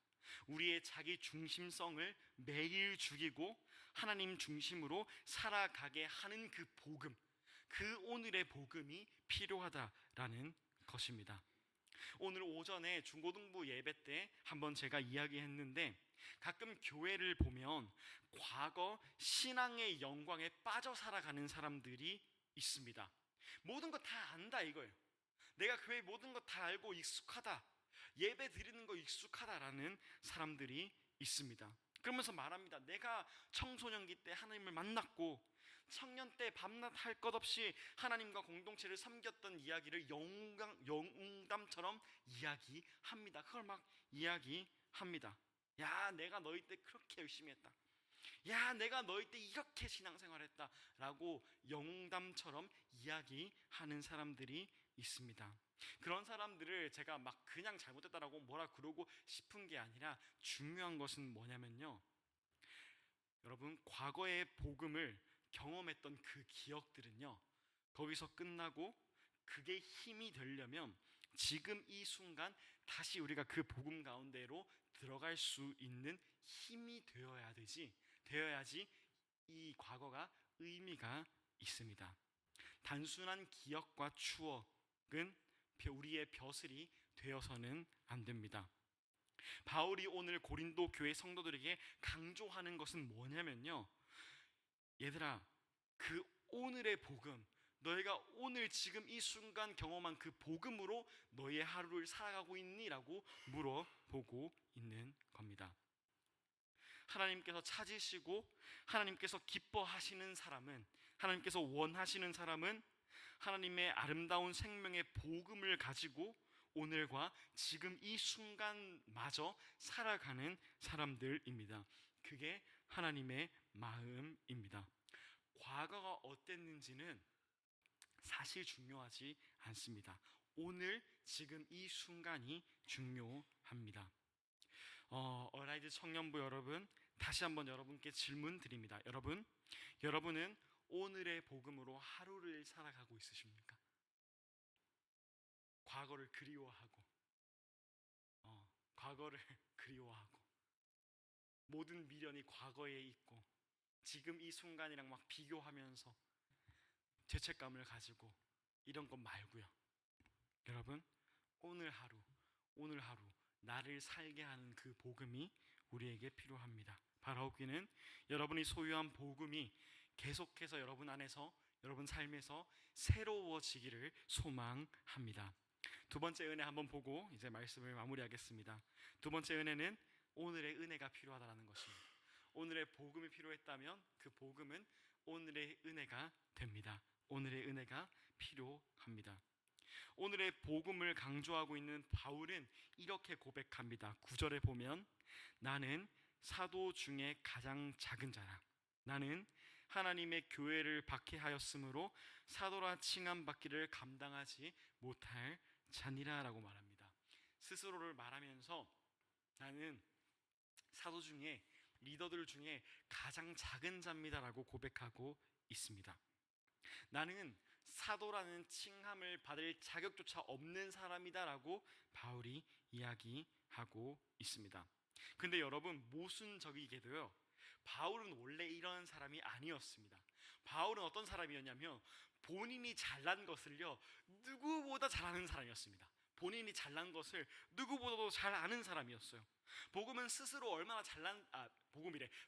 우리의 자기 중심성을 매일 죽이고 하나님 중심으로 살아가게 하는 그 복음, 그 오늘의 복음이 필요하다라는 것입니다. 오늘 오전에 중고등부 예배 때 한번 제가 이야기했는데, 가끔 교회를 보면 과거 신앙의 영광에 빠져 살아가는 사람들이 있습니다. 모든 거 다 안다 이거예요. 내가 교회 모든 거 다 알고 익숙하다, 예배 드리는 거 익숙하다라는 사람들이 있습니다. 그러면서 말합니다. 내가 청소년기 때 하나님을 만났고 청년 때 밤낮 할 것 없이 하나님과 공동체를 섬겼던 이야기를 영웅담처럼 이야기합니다. 그걸 막 이야기합니다. 야, 내가 너희 때 그렇게 열심히 했다. 야, 내가 너희 때 이렇게 신앙생활했다 라고 영웅담처럼 이야기하는 사람들이 있습니다. 그런 사람들을 제가 막 그냥 잘못했다라고 뭐라 그러고 싶은 게 아니라, 중요한 것은 뭐냐면요, 여러분, 과거의 복음을 경험했던 그 기억들은요, 거기서 끝나고 그게 힘이 되려면 지금 이 순간 다시 우리가 그 복음 가운데로 들어갈 수 있는 힘이 되어야지 이 과거가 의미가 있습니다. 단순한 기억과 추억은 우리의 벼슬이 되어서는 안 됩니다. 바울이 오늘 고린도 교회 성도들에게 강조하는 것은 뭐냐면요, 얘들아, 그 오늘의 복음, 너희가 오늘 지금 이 순간 경험한 그 복음으로 너희의 하루를 살아가고 있니? 라고 물어보고 있는 겁니다. 하나님께서 찾으시고 하나님께서 기뻐하시는 사람은, 하나님께서 원하시는 사람은 하나님의 아름다운 생명의 복음을 가지고 오늘과 지금 이 순간마저 살아가는 사람들입니다. 그게 하나님의 마음입니다. 과거가 어땠는지는 사실 중요하지 않습니다. 오늘 지금 이 순간이 중요합니다. 어라이즈 청년부 여러분, 다시 한번 여러분께 질문 드립니다. 여러분은 오늘의 복음으로 하루를 살아가고 있으십니까? 과거를 그리워하고 모든 미련이 과거에 있고 지금 이 순간이랑 막 비교하면서 죄책감을 가지고 이런 것 말고요. 여러분, 오늘 하루 나를 살게 하는 그 복음이 우리에게 필요합니다. 바라옵기는 여러분이 소유한 복음이 계속해서 여러분 안에서, 여러분 삶에서 새로워지기를 소망합니다. 두 번째 은혜 한번 보고 이제 말씀을 마무리하겠습니다. 두 번째 은혜는 오늘의 은혜가 필요하다는 것입니다. 오늘의 복음이 필요했다면 그 복음은 오늘의 은혜가 됩니다. 오늘의 은혜가 필요합니다. 오늘의 복음을 강조하고 있는 바울은 이렇게 고백합니다. 9절에 보면, 나는 사도 중에 가장 작은 자라. 나는 하나님의 교회를 박해하였으므로 사도라 칭함받기를 감당하지 못할 자니라 라고 말합니다. 스스로를 말하면서 나는 사도 중에, 리더들 중에 가장 작은 자입니다 라고 고백하고 있습니다. 나는 사도라는 칭함을 받을 자격조차 없는 사람이다 라고 바울이 이야기하고 있습니다. 근데 여러분, 모순적이게도요, 바울은 원래 이런 사람이 아니었습니다. 바울은 어떤 사람이었냐면 본인이 잘난 것을요 누구보다 잘하는 사람이었습니다. 본인이 잘난 것을 누구보다도 잘 아는 사람이었어요. 복음은 스스로 얼마나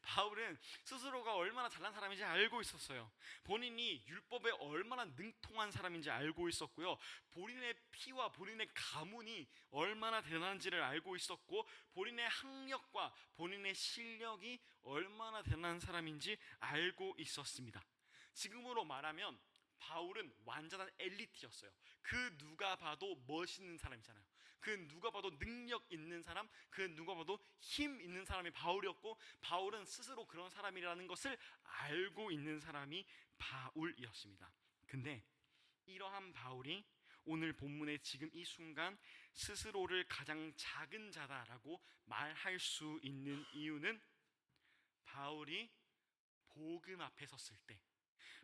바울은 스스로가 얼마나 잘난 사람인지 알고 있었어요. 본인이 율법에 얼마나 능통한 사람인지 알고 있었고요. 본인의 피와 본인의 가문이 얼마나 대단한지를 알고 있었고, 본인의 학력과 본인의 실력이 얼마나 대단한 사람인지 알고 있었습니다. 지금으로 말하면 바울은 완전한 엘리트였어요. 그 누가 봐도 멋있는 사람이잖아요. 그 누가 봐도 능력 있는 사람, 그 누가 봐도 힘 있는 사람이 바울이었고, 바울은 스스로 그런 사람이라는 것을 알고 있는 사람이 바울이었습니다. 근데 이러한 바울이 오늘 본문의 지금 이 순간 스스로를 가장 작은 자다라고 말할 수 있는 이유는 바울이 복음 앞에 섰을 때,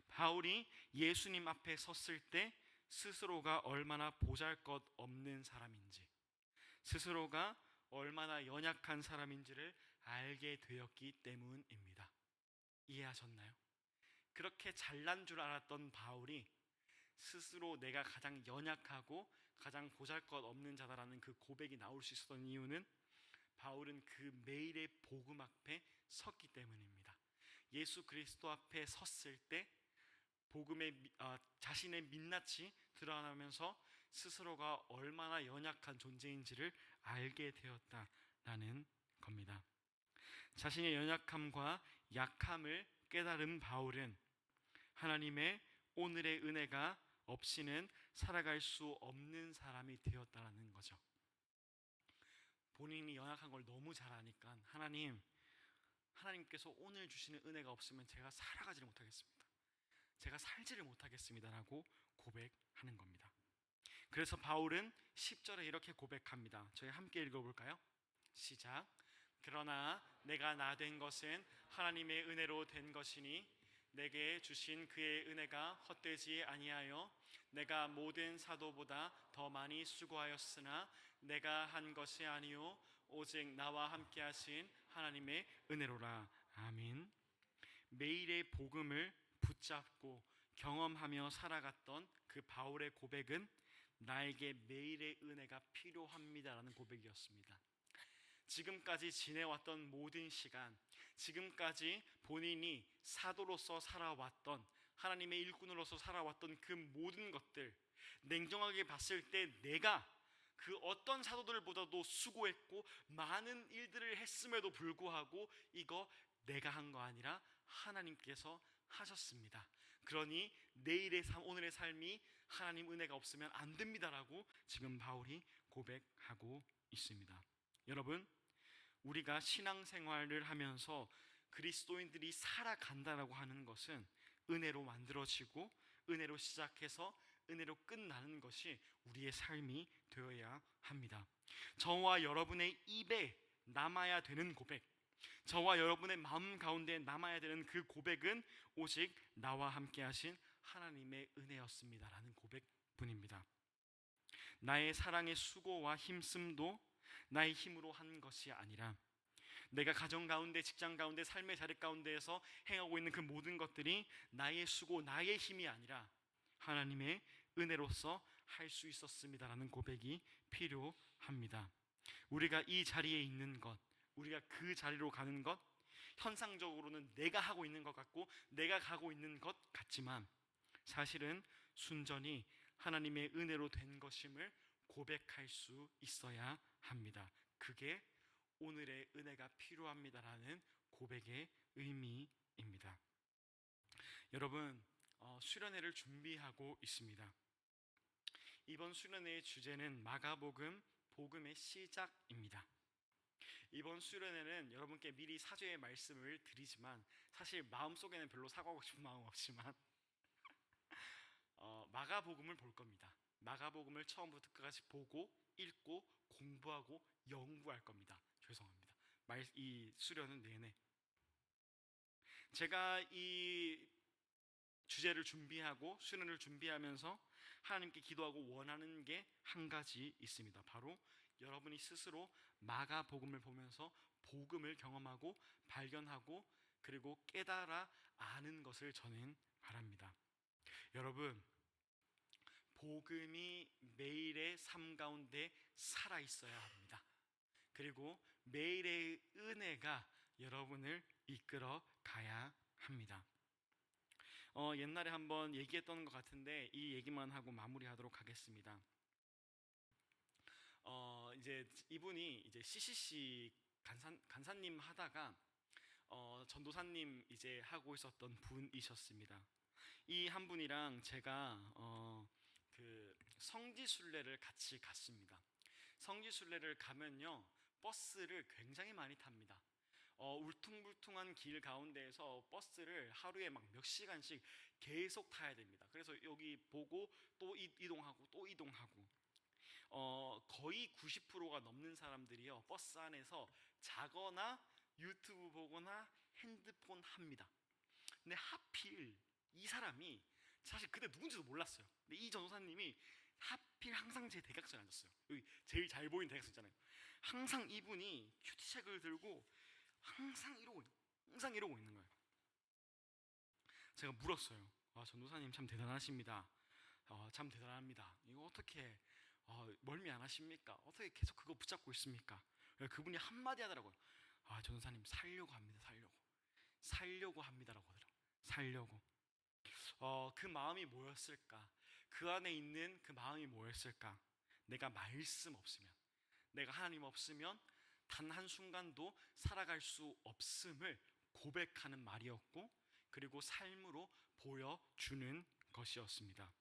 바울이 예수님 앞에 섰을 때 스스로가 얼마나 보잘것없는 사람인지, 스스로가 얼마나 연약한 사람인지를 알게 되었기 때문입니다. 이해하셨나요? 그렇게 잘난 줄 알았던 바울이 스스로 내가 가장 연약하고 가장 보잘것없는 자다라는 그 고백이 나올 수 있었던 이유는 바울은 그 매일의 복음 앞에 섰기 때문입니다. 예수 그리스도 앞에 섰을 때 자신의 민낯이 드러나면서 스스로가 얼마나 연약한 존재인지를 알게 되었다라는 겁니다. 자신의 연약함과 약함을 깨달은 바울은 하나님의 오늘의 은혜가 없이는 살아갈 수 없는 사람이 되었다라는 거죠. 본인이 연약한 걸 너무 잘 아니까 하나님께서 오늘 주시는 은혜가 없으면 제가 살아가지를 못하겠습니다. 제가 살지를 못하겠습니다라고 고백하는 겁니다. 그래서 바울은 10절에 이렇게 고백합니다. 저희 함께 읽어볼까요? 시작. 그러나 내가 나 된 것은 하나님의 은혜로 된 것이니 내게 주신 그의 은혜가 헛되지 아니하여 내가 모든 사도보다 더 많이 수고하였으나 내가 한 것이 아니요 오직 나와 함께 하신 하나님의 은혜로라. 아멘. 매일의 복음을 붙잡고 경험하며 살아갔던 그 바울의 고백은 나에게 매일의 은혜가 필요합니다라는 고백이었습니다. 지금까지 지내왔던 모든 시간, 지금까지 본인이 사도로서 살아왔던, 하나님의 일꾼으로서 살아왔던 그 모든 것들, 냉정하게 봤을 때 내가 그 어떤 사도들보다도 수고했고 많은 일들을 했음에도 불구하고 이거 내가 한 거 아니라 하나님께서 하셨습니다. 그러니 오늘의 삶이 하나님 은혜가 없으면 안 됩니다라고 지금 바울이 고백하고 있습니다. 여러분, 우리가 신앙생활을 하면서 그리스도인들이 살아간다라고 하는 것은 은혜로 만들어지고 은혜로 시작해서 은혜로 끝나는 것이 우리의 삶이 되어야 합니다. 저와 여러분의 입에 남아야 되는 고백, 저와 여러분의 마음 가운데 남아야 되는 그 고백은 오직 나와 함께 하신 하나님의 은혜였습니다라는 고백뿐입니다. 나의 사랑의 수고와 힘씀도 나의 힘으로 한 것이 아니라, 내가 가정 가운데, 직장 가운데, 삶의 자리 가운데에서 행하고 있는 그 모든 것들이 나의 수고, 나의 힘이 아니라 하나님의 은혜로서 할 수 있었습니다라는 고백이 필요합니다. 우리가 이 자리에 있는 것, 우리가 그 자리로 가는 것, 현상적으로는 내가 하고 있는 것 같고 내가 가고 있는 것 같지만 사실은 순전히 하나님의 은혜로 된 것임을 고백할 수 있어야 합니다. 그게 오늘의 은혜가 필요합니다라는 고백의 의미입니다. 여러분, 수련회를 준비하고 있습니다. 이번 수련회의 주제는 마가복음, 복음의 시작입니다. 이번 수련회는 여러분께 미리 사죄의 말씀을 드리지만 사실 마음속에는 별로 사과하고 싶은 마음 없지만 마가복음을 볼 겁니다. 마가복음을 처음부터 끝까지 보고 읽고 공부하고 연구할 겁니다. 죄송합니다. 이 수련은 내내 제가 이 주제를 준비하고 수련을 준비하면서 하나님께 기도하고 원하는 게 한 가지 있습니다. 바로 여러분이 스스로 마가복음을 보면서 복음을 경험하고 발견하고 그리고 깨달아 아는 것을 저는 바랍니다. 여러분, 복음이 매일의 삶 가운데 살아 있어야 합니다. 그리고 매일의 은혜가 여러분을 이끌어 가야 합니다. 옛날에 한번 얘기했던 것 같은데 이 얘기만 하고 마무리하도록 하겠습니다. 이제 이분이 이제 CCC 간사님 하다가 전도사님 이제 하고 있었던 분이셨습니다. 이 한 분이랑 제가 그 성지순례를 같이 갔습니다. 성지순례를 가면요 버스를 굉장히 많이 탑니다. 울퉁불퉁한 길 가운데에서 버스를 하루에 막 몇 시간씩 계속 타야 됩니다. 그래서 여기 보고 또 이동하고 또 이동하고 거의 90%가 넘는 사람들이요 버스 안에서 자거나 유튜브 보거나 핸드폰 합니다. 근데 하필 이 사람이 사실 그때 누군지도 몰랐어요. 근데 이 전도사님이 하필 항상 제 대각선에 앉았어요. 여기 제일 잘 보이는 대각선 있잖아요. 항상 이분이 큐티책을 들고 항상 이러고 있는 거예요. 제가 물었어요. 전도사님 참 대단하십니다. 참 대단합니다. 이거 어떻게 멀미 안 하십니까? 어떻게 계속 그거 붙잡고 있습니까? 그분이 한마디 하더라고요. 전도사님 살려고 합니다. 살려고 합니다라고 하더라고요. 살려고. 그 마음이 뭐였을까? 그 안에 있는 그 마음이 뭐였을까? 내가 말씀 없으면, 내가 하나님 없으면 단 한순간도 살아갈 수 없음을 고백하는 말이었고, 그리고 삶으로 보여주는 것이었습니다.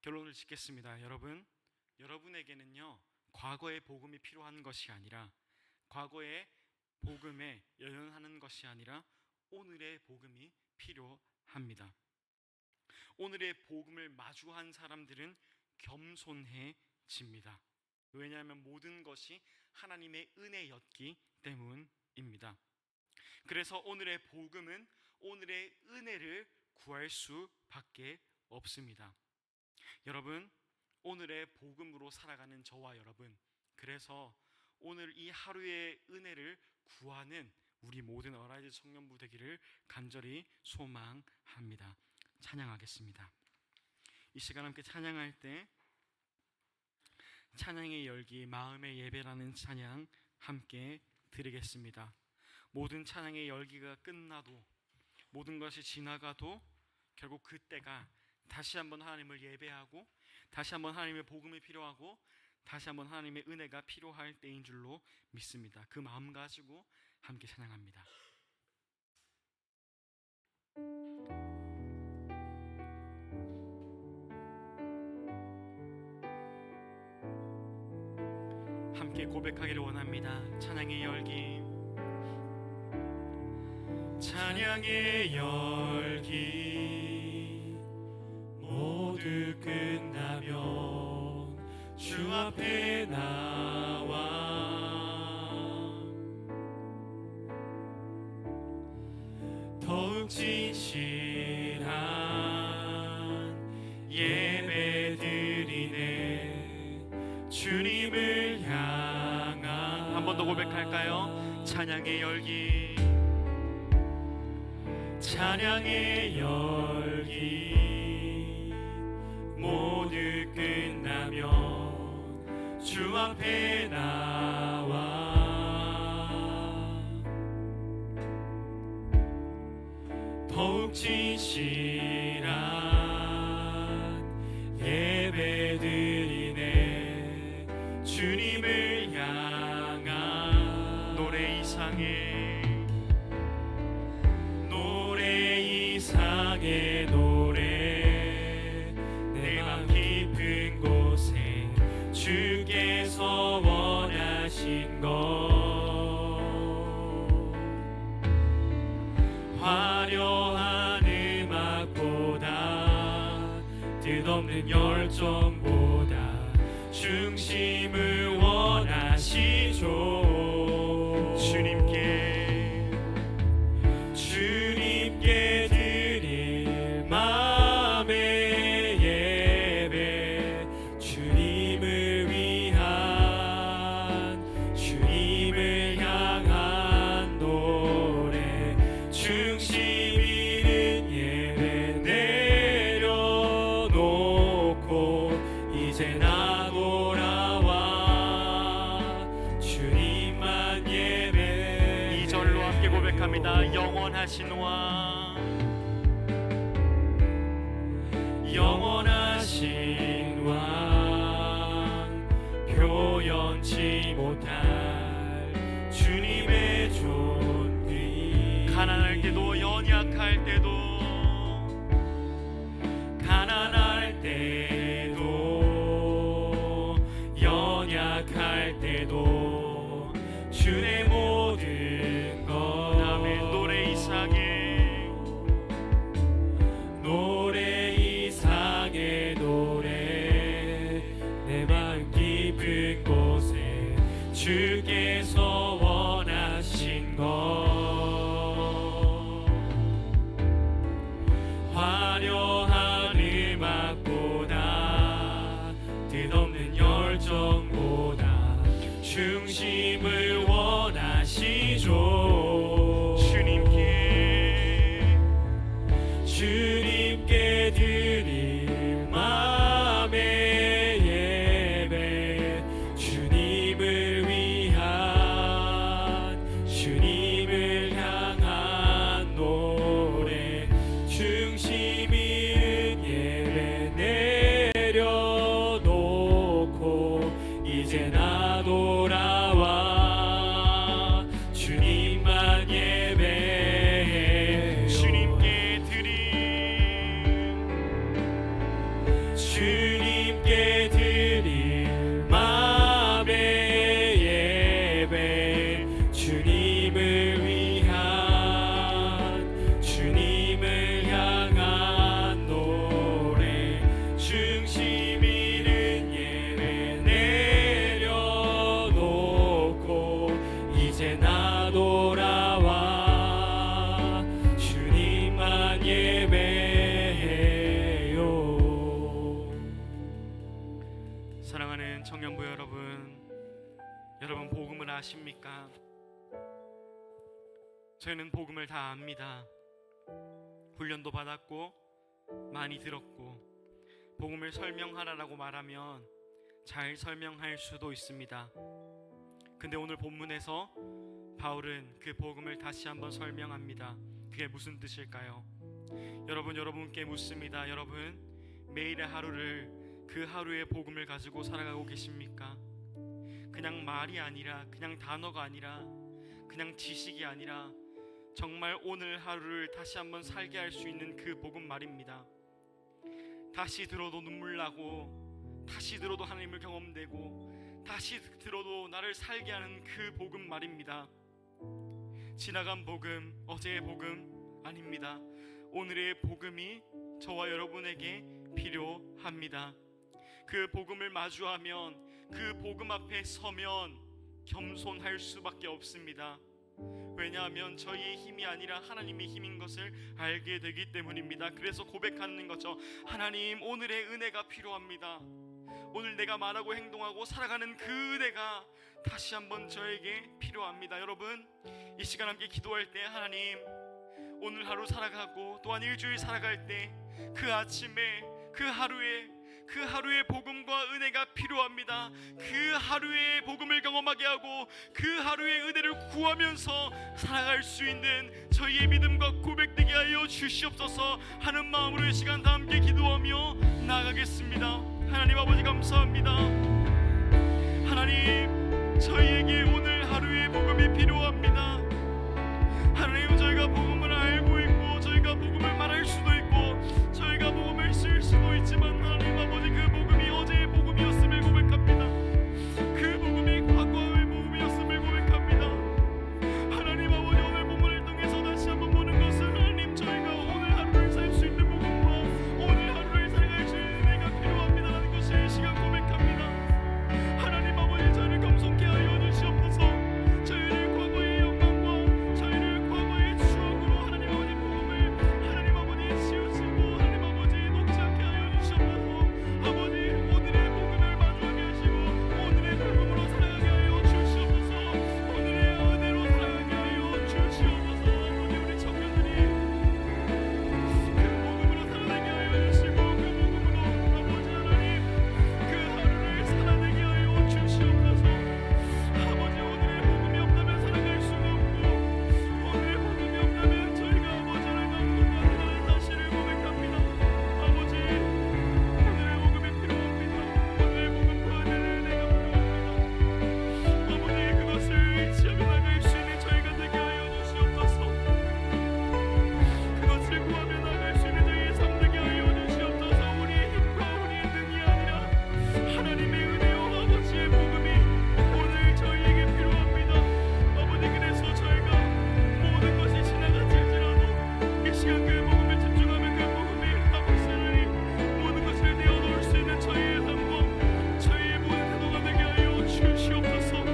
결론을 짓겠습니다. 여러분에게는요 과거의 복음이 필요한 것이 아니라, 과거의 복음에 연연하는 것이 아니라 오늘의 복음이 필요합니다. 오늘의 복음을 마주한 사람들은 겸손해집니다. 왜냐하면 모든 것이 하나님의 은혜였기 때문입니다. 그래서 오늘의 복음은 오늘의 은혜를 구할 수밖에 없습니다. 여러분, 오늘의 복음으로 살아가는 저와 여러분, 그래서 오늘 이 하루의 은혜를 구하는 우리 모든 어라이즈 청년부 되기를 간절히 소망합니다. 찬양하겠습니다. 이 시간 함께 찬양할 때 찬양의 열기 마음의 예배라는 찬양 함께 드리겠습니다. 모든 찬양의 열기가 끝나도, 모든 것이 지나가도 결국 그때가 다시 한번 하나님을 예배하고, 다시 한번 하나님의 복음이 필요하고, 다시 한번 하나님의 은혜가 필요할 때인 줄로 믿습니다. 그 마음 가지고 함께 찬양합니다. 함께 고백하기를 원합니다. 찬양의 열기, 찬양의 열기 모두 끝나면 주 앞에 나와 더욱 진실한 예배 드리네. 주님을 향한, 한 번 더 고백할까요? 찬양의 열기, 찬양의 열기 모두 끝나면 주 앞에 나와 더욱 진실한 예배 드리네. 주님을 향한 노래 이상의 노래, 내 맘 깊은 곳에 주께서 원하신 것, 화려한 음악보다 뜻없는 열정보다 중심을 원하시죠. 주님께 드릴 마음의 예배, 주님을 위한, 주님을 향한 노래, 중심 있는 예배 내려놓고 이제 나 돌아와 영원하신 왕 영원하신 왕 표현치 못할 주님의 존귀 가난할 때도 연약할 때도 가난할 때도 연약할 때도 주의 모든 것 아멘 노래 이상의 노래 내 마음 깊은 곳에 주께서 원하신 것 화려한 음악보다 뜻없는 열정보다 중심을 원하시죠 주님께 드릴 마음의 예배 주님을 위한 주님을 향한 노래 중심 있는 예배 내려놓고 이제 나 돌아와 주님만 예배해요 주님께 드릴 마음의 예배 주님을 위한 주님을 향한 노래 중심 있는 예배 내려놓고 이제 나 돌아와 주님만 예배해요. 사랑하는 청년부 여러분 복음을 아십니까? 저희는 복음을 다 압니다. 훈련도 받았고 많이 들었고 복음을 설명하라라고 말하면 잘 설명할 수도 있습니다. 근데 오늘 본문에서 바울은 그 복음을 다시 한번 설명합니다. 그게 무슨 뜻일까요? 여러분께 묻습니다. 여러분 매일의 하루를 그 하루의 복음을 가지고 살아가고 계십니까? 그냥 말이 아니라 그냥 단어가 아니라 그냥 지식이 아니라 정말 오늘 하루를 다시 한번 살게 할 수 있는 그 복음 말입니다. 다시 들어도 눈물 나고 다시 들어도 하나님을 경험되고 다시 들어도 나를 살게 하는 그 복음 말입니다. 지나간 복음, 어제의 복음 아닙니다. 오늘의 복음이 저와 여러분에게 필요합니다. 그 복음을 마주하면 그 복음 앞에 서면 겸손할 수밖에 없습니다. 왜냐하면 저희의 힘이 아니라 하나님의 힘인 것을 알게 되기 때문입니다. 그래서 고백하는 거죠. 하나님 오늘의 은혜가 필요합니다. 오늘 내가 말하고 행동하고 살아가는 그 은혜가 다시 한번 저에게 필요합니다. 여러분 이 시간 함께 기도할 때 하나님 오늘 하루 살아가고 또한 일주일 살아갈 때 그 아침에 그 하루의 복음과 은혜가 필요합니다. 그 하루의 복음을 경험하게 하고 그 하루의 은혜를 구하면서 살아갈 수 있는 저희의 믿음과 고백되게 하여 주시옵소서 하는 마음으로 이 시간 다 함께 기도하며 나아가겠습니다. 하나님 아버지 감사합니다. 하나님 저희에게 오늘 하루의 복음이 필요합니다. 하나님 저희가 복음을 알고 있고 저희가 복음을 말할 수도 있고 저희가 복음을 쓸 수도 있지만 하나님 아버지 그 복음이 어제의 복음이었음을 고백합니다. 그 복음이 과거의 복음이었음을 고백합니다. 하나님 아버지 오늘 본문을 통해서 다시 한번 보는 것은 하나님 저희가 오늘 하루를 살 수 있는 복음과 오늘 하루를 살아갈 수 있는 은혜가 필요합니다라는 것을 이 시간 고백합니다. 하나님 아버지 저희를 겸손케 하여 주시옵소서. 저희를 과거의 영광과 저희를 과거의 추억으로 시간 그 복음에 집중하며 그 복음이 아버지 하나님 모든 것을 내어놓을 수 있는 저희의 삶과 저희의 모든 태도가 되게 하여 주시옵소서.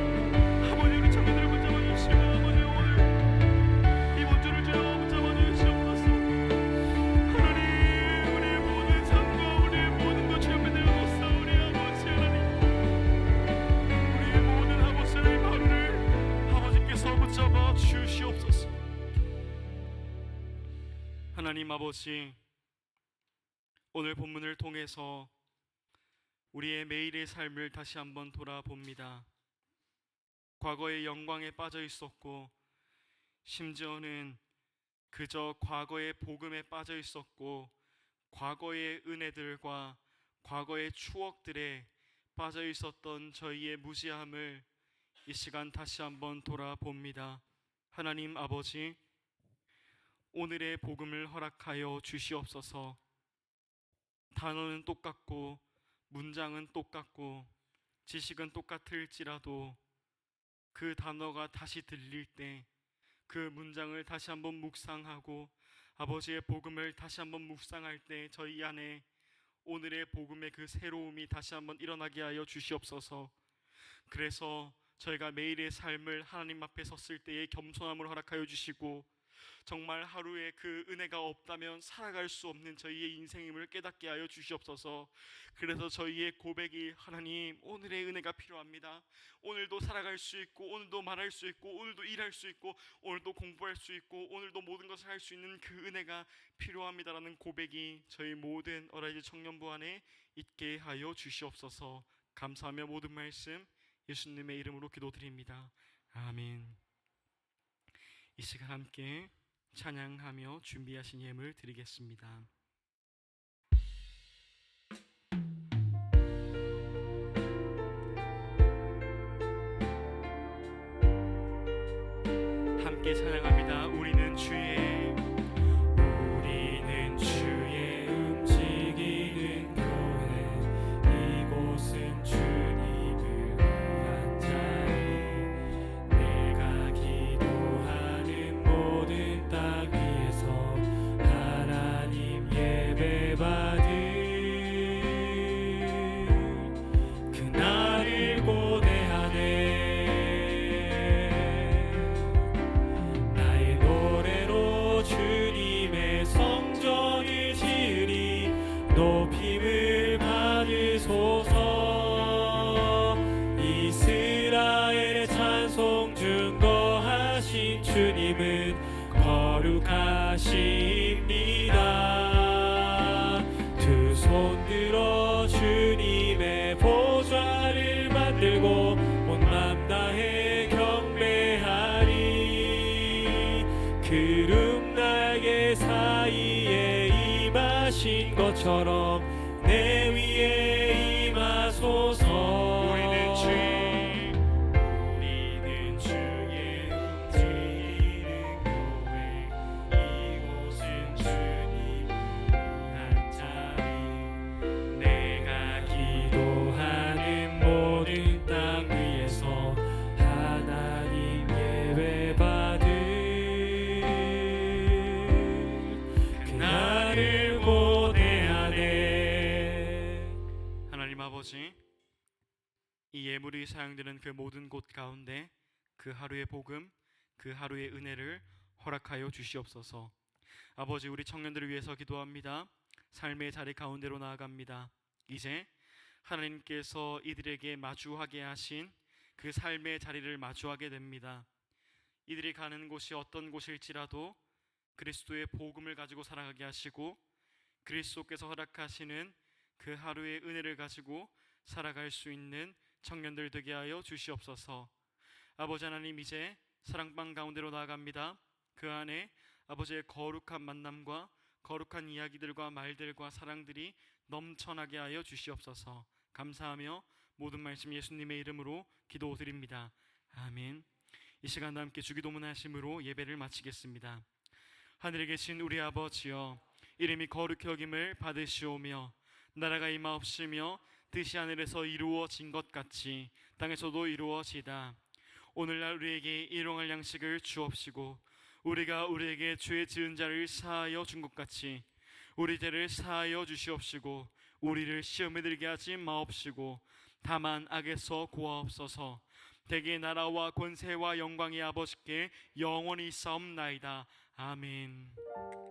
아버지 우리 청년들을 붙잡아 주시고 아버지 오늘 이번 주를 주여 붙잡아 주시옵소서. 하나님 우리의 모든 삶과 우리의 모든 것 주여 내어놓사오니 아버지 하나님 우리의 모든 아버지 하나님 하루를 아버지께서 붙잡아 주시옵소서. 하나님 아버지, 오늘 본문을 통해서 우리의 매일의 삶을 다시 한번 돌아봅니다. 과거의 영광에 빠져 있었고 심지어는 그저 과거의 복음에 빠져 있었고 과거의 은혜들과 과거의 추억들에 빠져 있었던 저희의 무지함을 이 시간 다시 한번 돌아봅니다. 하나님 아버지, 오늘의 복음을 허락하여 주시옵소서. 단어는 똑같고 문장은 똑같고 지식은 똑같을지라도 그 단어가 다시 들릴 때 그 문장을 다시 한번 묵상하고 아버지의 복음을 다시 한번 묵상할 때 저희 안에 오늘의 복음의 그 새로움이 다시 한번 일어나게 하여 주시옵소서. 그래서 저희가 매일의 삶을 하나님 앞에 섰을 때의 겸손함을 허락하여 주시고 정말 하루에 그 은혜가 없다면 살아갈 수 없는 저희의 인생임을 깨닫게 하여 주시옵소서. 그래서 저희의 고백이 하나님 오늘의 은혜가 필요합니다. 오늘도 살아갈 수 있고 오늘도 말할 수 있고 오늘도 일할 수 있고 오늘도 공부할 수 있고 오늘도 모든 것을 할 수 있는 그 은혜가 필요합니다라는 고백이 저희 모든 어라이즈 청년부 안에 있게 하여 주시옵소서. 감사하며 모든 말씀 예수님의 이름으로 기도드립니다. 아멘. 이 시간 함께 찬양하며 준비하신 예물 드리겠습니다. 함께 찬양합니다. 우리는 주의 움직이는 교회 이곳은 주님을 위한 자리 내가 기도하는 모든 땅 위에서 하나님 예배받을 그날을 고대하네. 나의 노래로 주님의 성전을 지으리 높임을 받으소서. 이스라엘의 찬송 증거하신 주님은 거룩하십니다. 두 손 들어 주님의 보좌를 만들고 온 맘 다해 경배하리. 구름 날개 사이에 임하신 것처럼 내 위에 임하소서. 우리는 주의 움직이는 교회 이곳은 주님 한 자리 내가 기도하는 모든 땅 위에서 하나님 예배받을 그날을 고대하네. 하나님 아버지, 이 예물이 사용되는 그 모든 곳 가운데 그 하루의 복음, 그 하루의 은혜를 허락하여 주시옵소서. 아버지, 우리 청년들을 위해서 기도합니다. 삶의 자리 가운데로 나아갑니다. 이제 하나님께서 이들에게 마주하게 하신 그 삶의 자리를 마주하게 됩니다. 이들이 가는 곳이 어떤 곳일지라도 그리스도의 복음을 가지고 살아가게 하시고 그리스도께서 허락하시는 그 하루의 은혜를 가지고 살아갈 수 있는 청년들 되게 하여 주시옵소서. 아버지 하나님, 이제 사랑방 가운데로 나아갑니다. 그 안에 아버지의 거룩한 만남과 거룩한 이야기들과 말들과 사랑들이 넘쳐나게 하여 주시옵소서. 감사하며 모든 말씀 예수님의 이름으로 기도드립니다. 아멘. 이 시간 함께 주기도문 하심으로 예배를 마치겠습니다. 하늘에 계신 우리 아버지여, 이름이 거룩히 여김을 받으시오며 나라가 임하옵시며 뜻이 하늘에서 이루어진 것 같이 땅에서도 이루어지다. 오늘날 우리에게 일용할 양식을 주옵시고 우리가 우리에게 죄 지은 자를 사하여 준 것 같이 우리 죄를 사하여 주시옵시고 우리를 시험에 들게 하지 마옵시고 다만 악에서 구하옵소서. 대개 나라와 권세와 영광이 아버지께 영원히 있사옵나이다. 아멘.